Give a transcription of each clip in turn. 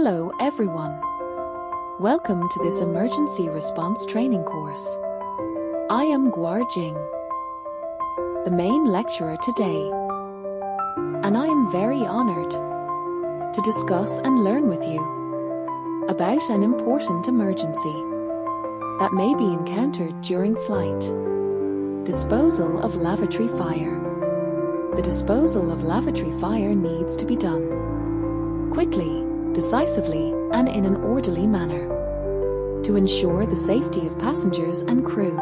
Hello everyone. Welcome to this emergency response training course. I am Guar Jing, the main lecturer today, and I am very honored to discuss and learn with you about an important emergency that may be encountered during flight. Disposal of lavatory fire. The disposal of lavatory fire needs to be done quickly, decisively, and in an orderly manner to ensure the safety of passengers and crew.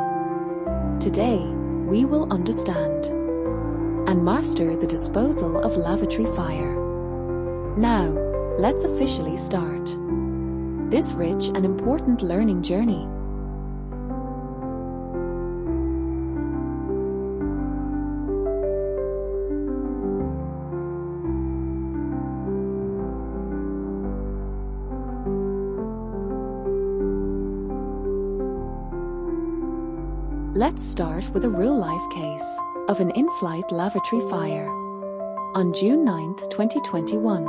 Today, we will understand and master the disposal of lavatory fire. Now, let's officially start this rich and important learning journey. Let's start with a real-life case of an in-flight lavatory fire. On June 9, 2021,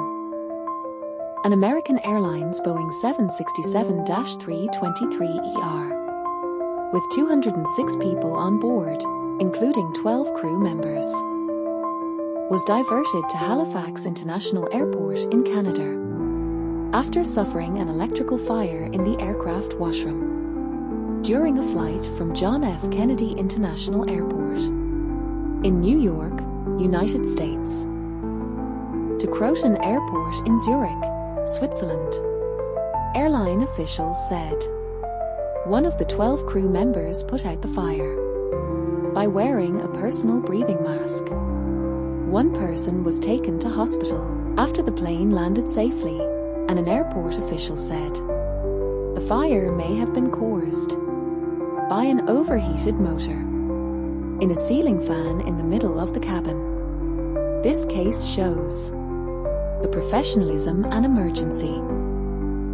an American Airlines Boeing 767-323ER, with 206 people on board, including 12 crew members, was diverted to Halifax International Airport in Canada after suffering an electrical fire in the aircraft washroom during a flight from John F. Kennedy International Airport in New York, United States, to Croton Airport in Zurich, Switzerland. Airline officials said one of the 12 crew members put out the fire by wearing a personal breathing mask. One person was taken to hospital after the plane landed safely, and an airport official said the fire may have been caused by an overheated motor in a ceiling fan in the middle of the cabin. This case shows the professionalism and emergency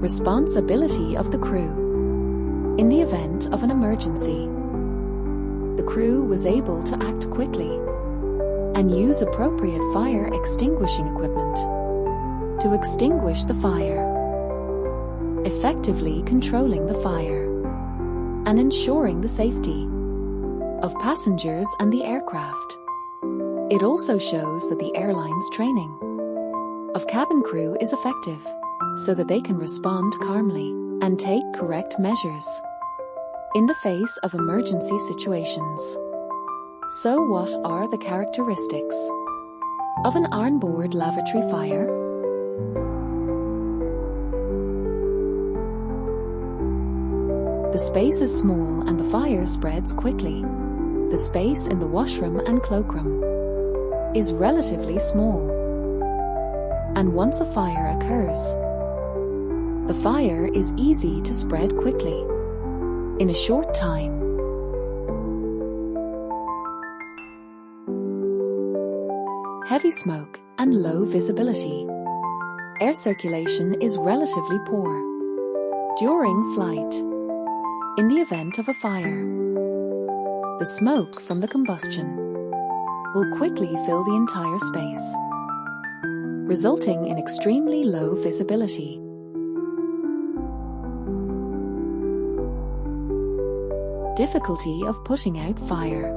responsibility of the crew. In the event of an emergency, the crew was able to act quickly and use appropriate fire extinguishing equipment to extinguish the fire, effectively controlling the fire and ensuring the safety of passengers and the aircraft. It also shows that the airline's training of cabin crew is effective, so that they can respond calmly and take correct measures in the face of emergency situations. So what are the characteristics of an onboard lavatory fire? The space is small and the fire spreads quickly. The space in the washroom and cloakroom is relatively small. And once a fire occurs, the fire is easy to spread quickly in a short time. Heavy smoke and low visibility. Air circulation is relatively poor during flight. In the event of a fire, the smoke from the combustion will quickly fill the entire space, resulting in extremely low visibility. Difficulty of putting out fire.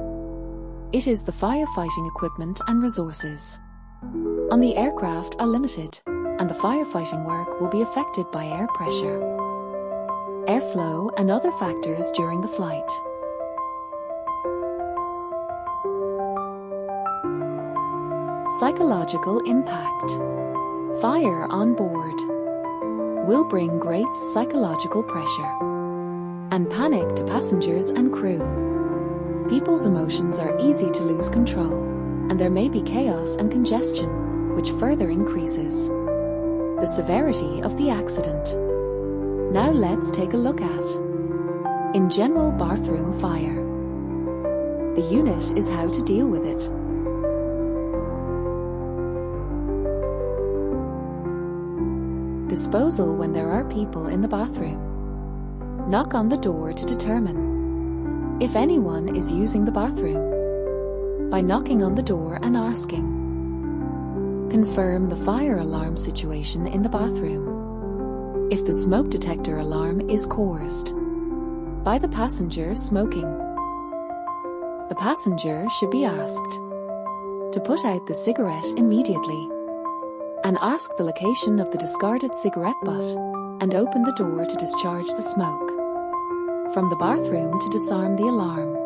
It is the firefighting equipment and resources on the aircraft are limited, and the firefighting work will be affected by air pressure, airflow, and other factors during the flight. Psychological impact. Fire on board will bring great psychological pressure and panic to passengers and crew. People's emotions are easy to lose control, and there may be chaos and congestion, which further increases the severity of the accident. Now let's take a look at, in general, bathroom fire. The unit is how to deal with it. Disposal when there are people in the bathroom. Knock on the door to determine if anyone is using the bathroom by knocking on the door and asking. Confirm the fire alarm situation in the bathroom. if the smoke detector alarm is caused by the passenger smoking. The passenger should be asked to put out the cigarette immediately and ask the location of the discarded cigarette butt and open the door to discharge the smoke from the bathroom to disarm the alarm.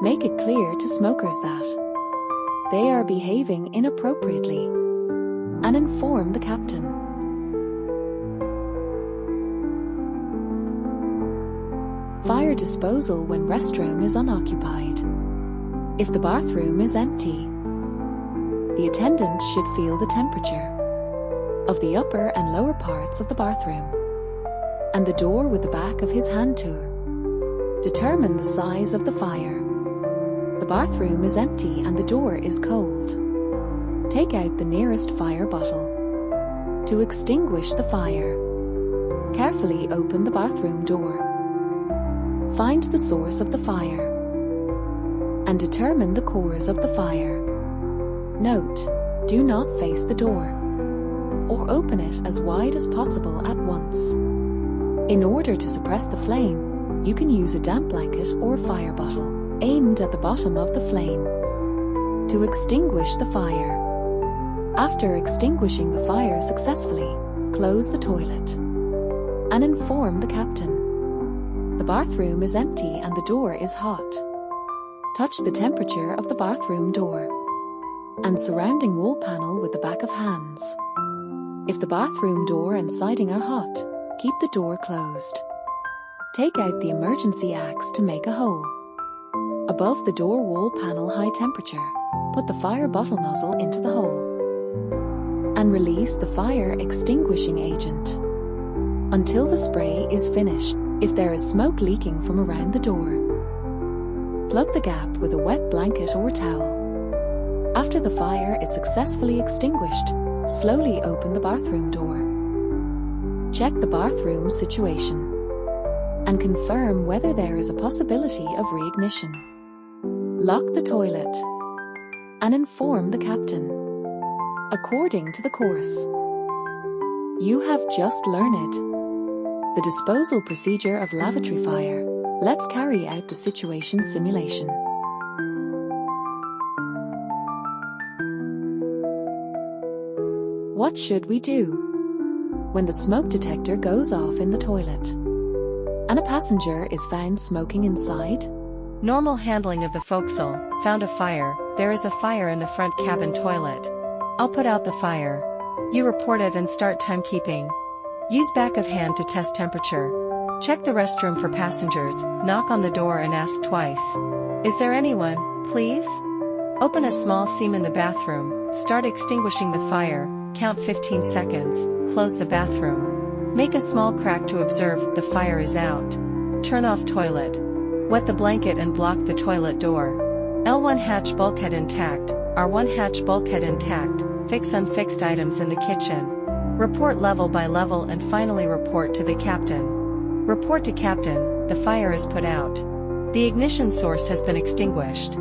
Make it clear to smokers that they are behaving inappropriately and inform the captain. Fire disposal when restroom is unoccupied. If the bathroom is empty, the attendant should feel the temperature of the upper and lower parts of the bathroom and the door with the back of his hand to determine the size of the fire. The bathroom is empty and the door is cold. Take out the nearest fire bottle to extinguish the fire. Carefully open the bathroom door. Find the source of the fire and determine the cause of the fire. Note: do not face the door or open it as wide as possible at once. In order to suppress the flame, you can use a damp blanket or fire bottle aimed at the bottom of the flame to extinguish the fire. After extinguishing the fire successfully, close the toilet and inform the captain. The bathroom is empty and the door is hot. Touch the temperature of the bathroom door and surrounding wall panel with the back of hands. If the bathroom door and siding are hot, keep the door closed. Take out the emergency axe to make a hole. Above the door wall panel high temperature, put the fire bottle nozzle into the hole and release the fire extinguishing agent until the spray is finished. If there is smoke leaking from around the door, plug the gap with a wet blanket or towel. After the fire is successfully extinguished, slowly open the bathroom door. Check the bathroom situation and confirm whether there is a possibility of reignition. Lock the toilet and inform the captain according to the course you have just learned. The disposal procedure of lavatory fire. Let's carry out the situation simulation. What should we do when the smoke detector goes off in the toilet and a passenger is found smoking inside? Normal handling of the forecastle. Found a fire. There is a fire in the front cabin toilet. I'll put out the fire. You report it and start timekeeping. Use back of hand to test temperature. Check the restroom for passengers, knock on the door and ask twice. Is there anyone, please? Open a small seam in the bathroom, start extinguishing the fire, count 15 seconds, close the bathroom. Make a small crack to observe the fire is out. Turn off toilet. Wet the blanket and block the toilet door. L1 hatch bulkhead intact, R1 hatch bulkhead intact, fix unfixed items in the kitchen. Report level by level and finally report to the captain. Report to captain, the fire is put out. The ignition source has been extinguished.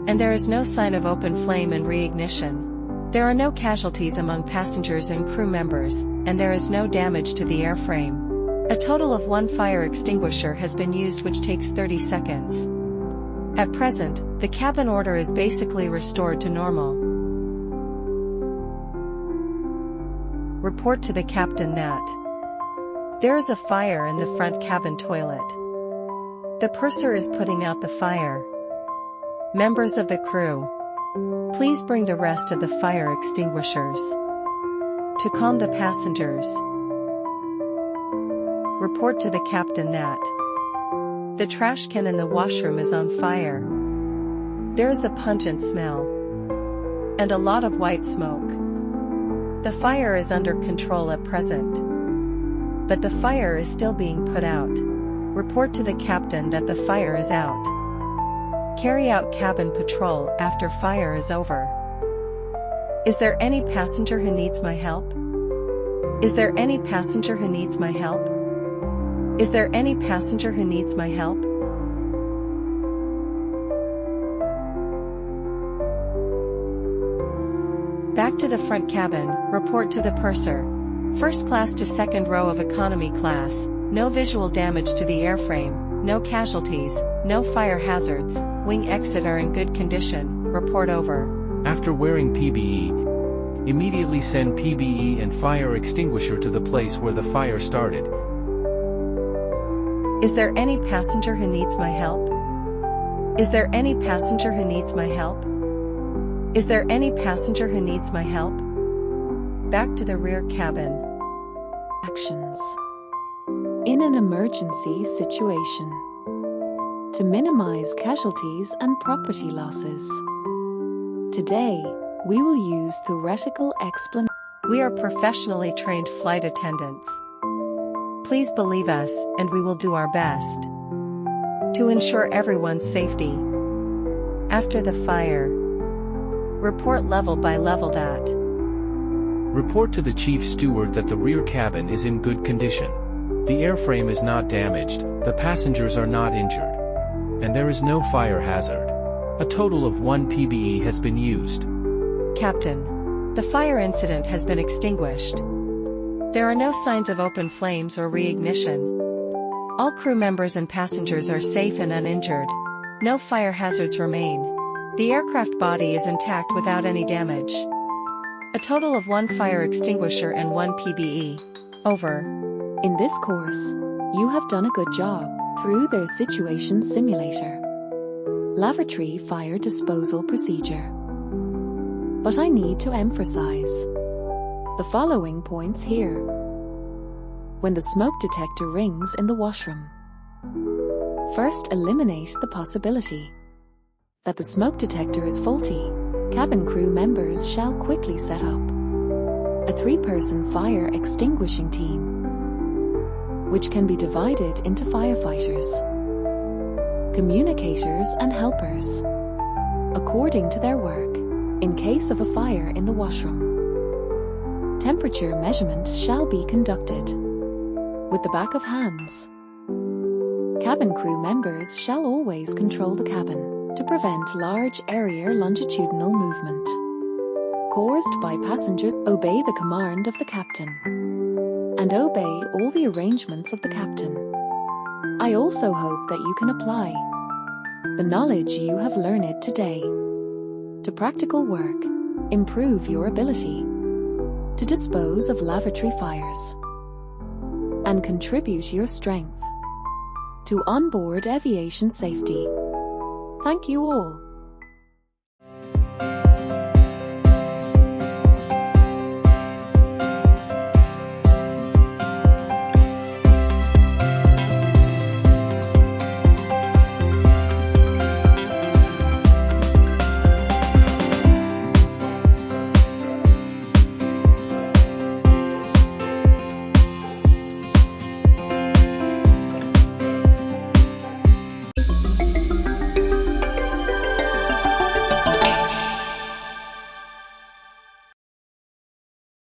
And there is no sign of open flame and reignition. There are no casualties among passengers and crew members, and there is no damage to the airframe. A total of 1 fire extinguisher has been used, which takes 30 seconds. At present, the cabin order is basically restored to normal. Report to the captain that there is a fire in the front cabin toilet. The purser is putting out the fire. Members of the crew, please bring the rest of the fire extinguishers to calm the passengers. Report to the captain that the trash can in the washroom is on fire. There is a pungent smell and a lot of white smoke. The fire is under control at present, but the fire is still being put out. Report to the captain that the fire is out. Carry out cabin patrol after fire is over. Is there any passenger who needs my help? Is there any passenger who needs my help? Is there any passenger who needs my help? Back to the front cabin, report to the purser. First class to second row of economy class, no visual damage to the airframe, no casualties, no fire hazards, wing exit are in good condition, report over. After wearing PBE, immediately send PBE and fire extinguisher to the place where the fire started. Is there any passenger who needs my help? Is there any passenger who needs my help? Is there any passenger who needs my help? Back to the rear cabin. Actions. In an emergency situation. To minimize casualties and property losses. Today, we will use theoretical explanation. We are professionally trained flight attendants. Please believe us, and we will do our best to ensure everyone's safety. After the fire, report level by level that. Report to the chief steward that the rear cabin is in good condition. The airframe is not damaged, the passengers are not injured, and there is no fire hazard. A total of 1 PBE has been used. Captain, the fire incident has been extinguished. There are no signs of open flames or reignition. All crew members and passengers are safe and uninjured. No fire hazards remain. The aircraft body is intact without any damage. A total of 1 fire extinguisher and 1 PBE. Over. In this course, you have done a good job through the situation simulator. Lavatory fire disposal procedure. But I need to emphasize the following points here. When the smoke detector rings in the washroom, first eliminate the possibility that the smoke detector is faulty. Cabin crew members shall quickly set up a 3-person fire extinguishing team, which can be divided into firefighters, communicators and helpers, according to their work. In case of a fire in the washroom, temperature measurement shall be conducted with the back of hands. Cabin crew members shall always control the cabin to prevent large area longitudinal movement caused by passengers. Obey the command of the captain and obey all the arrangements of the captain. I also hope that you can apply the knowledge you have learned today to practical work, improve your ability to dispose of lavatory fires, and contribute your strength to onboard aviation safety. Thank you all.